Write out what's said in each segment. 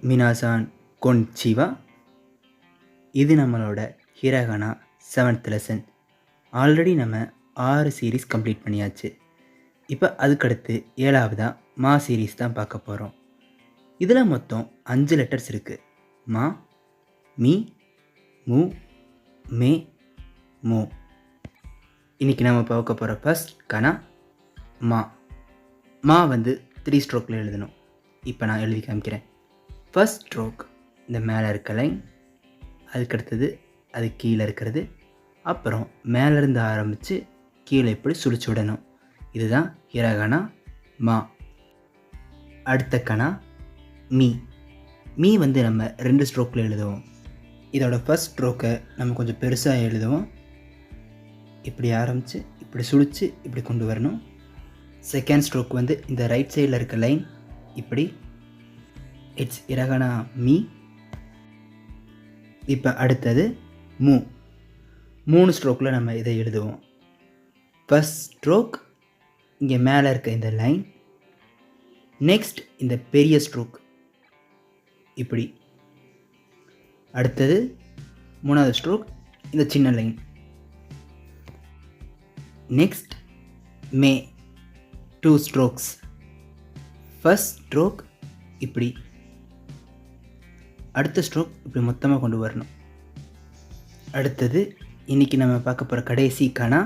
மினாசான் கொன்சிவா. இது நம்மளோட ஹிரகனா 7th lesson. Already நம்ம 6 சீரீஸ் கம்ப்ளீட் பண்ணியாச்சு. இப்போ அதுக்கடுத்து 7வதா மா சீரீஸ் தான் பார்க்க போகிறோம். இதில் மொத்தம் 5 லெட்டர்ஸ் இருக்குது. மா, மீ, மூ, மே, மோ. இன்றைக்கி நம்ம பார்க்க போகிற ஃபர்ஸ்ட் கனா மா. மா வந்து 3 ஸ்ட்ரோக்கில் எழுதணும். இப்போ நான் எழுதி காமிக்கிறேன். ஃபர்ஸ்ட் ஸ்ட்ரோக் இந்த மேலே இருக்க லைன், அதுக்கடுத்தது அது கீழே இருக்கிறது, அப்புறம் மேலேருந்து ஆரம்பித்து கீழே இப்படி சுழிச்சு விடணும். இதுதான் ஹிரகனா மா. அடுத்த கனா மீ. மீ வந்து நம்ம 2 ஸ்ட்ரோக்கில் எழுதுவோம். இதோட ஃபர்ஸ்ட் ஸ்ட்ரோக்கை நம்ம கொஞ்சம் பெருசாக எழுதுவோம். இப்படி ஆரம்பித்து இப்படி சுழித்து இப்படி கொண்டு வரணும். செகண்ட் ஸ்ட்ரோக் வந்து இந்த ரைட் சைடில் இருக்க லைன் இப்படி, இட்ஸ் ஹிரகனா மீ. இப்போ அடுத்தது மூ. 3 ஸ்ட்ரோக்கில் நம்ம இதை எழுதுவோம். ஃபர்ஸ்ட் ஸ்ட்ரோக் இங்கே மேலே இருக்க இந்த லைன், நெக்ஸ்ட் இந்த பெரிய ஸ்ட்ரோக் இப்படி, அடுத்தது 3வது ஸ்ட்ரோக் இந்த சின்ன லைன், நெக்ஸ்ட் மே. 2 ஸ்ட்ரோக்ஸ். ஃபர்ஸ்ட் ஸ்ட்ரோக் இப்படி, அடுத்த ஸ்ட்ரோக் இப்படி மொத்தமாக கொண்டு வரணும். அடுத்தது இன்றைக்கி நம்ம பார்க்க போகிற கடைசி கனா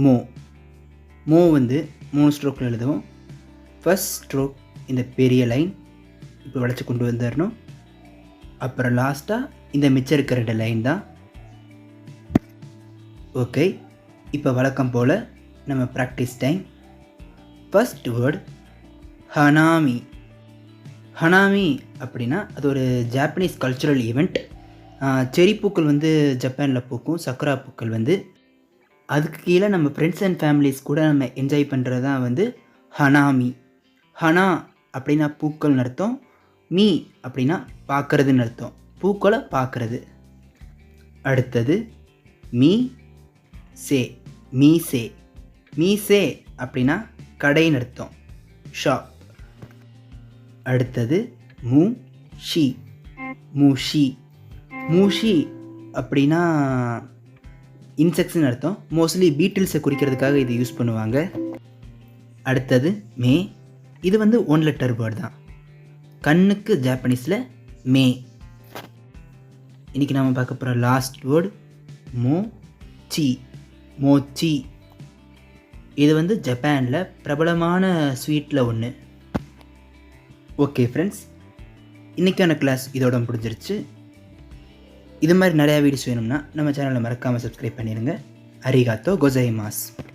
மோ. மோ வந்து 3 ஸ்ட்ரோக்கில் எழுதுவோம். ஃபர்ஸ்ட் ஸ்ட்ரோக் இந்த பெரிய லைன் இப்போ வளைச்சி கொண்டு வந்துடணும். அப்புறம் லாஸ்ட்டாக இந்த மிச்சம் இருக்கிற 2 லைன் தான். ஓகே, இப்போ வழக்கம் போல் நம்ம ப்ராக்டிஸ் டைம். ஃபர்ஸ்ட் வேர்டு ஹனாமி. ஹனாமி அப்படின்னா அது ஒரு ஜாப்பனீஸ் கல்ச்சுரல் ஈவெண்ட். செரி பூக்கள் வந்து ஜப்பானில் பூக்கும், சக்குரா பூக்கள் வந்து. அதுக்கு கீழே நம்ம ஃப்ரெண்ட்ஸ் அண்ட் ஃபேமிலிஸ் கூட நம்ம என்ஜாய் பண்ணுறது தான் வந்து ஹனாமி. ஹனா அப்படின்னா பூக்கள்னு அர்த்தம், மீ அப்படின்னா பார்க்குறதுன்னு அர்த்தம், பூக்களை பார்க்குறது. அடுத்தது மீ சே. மீசே. மீசே அப்படின்னா கடைன்னு அர்த்தம், ஷாப். அடுத்தது மூ ஷி. மூஷி. மூஷி அப்படின்னா இன்செக்ட்ஸ்னு அர்த்தம், மோஸ்ட்லி பீட்டில்ஸை குறிக்கிறதுக்காக இது யூஸ் பண்ணுவாங்க. அடுத்தது மே. இது வந்து 1 லெட்டர் வேர்டு தான். கண்ணுக்கு ஜாப்பனீஸில் மே. இன்றைக்கி நம்ம பார்க்க போகிற லாஸ்ட் வேர்டு மோ சி. மோச்சி. இது வந்து ஜப்பானில் பிரபலமான ஸ்வீட்டில் ஒன்று. ஓகே ஃப்ரெண்ட்ஸ், இன்றைக்கான கிளாஸ் இதோட முடிஞ்சிருச்சு. இது மாதிரி நிறையா வீடியோஸ் வேணும்னா நம்ம சேனலை மறக்காமல் சப்ஸ்கிரைப் பண்ணிடுங்க. அரிகாத்தோ கொசைமாஸ்.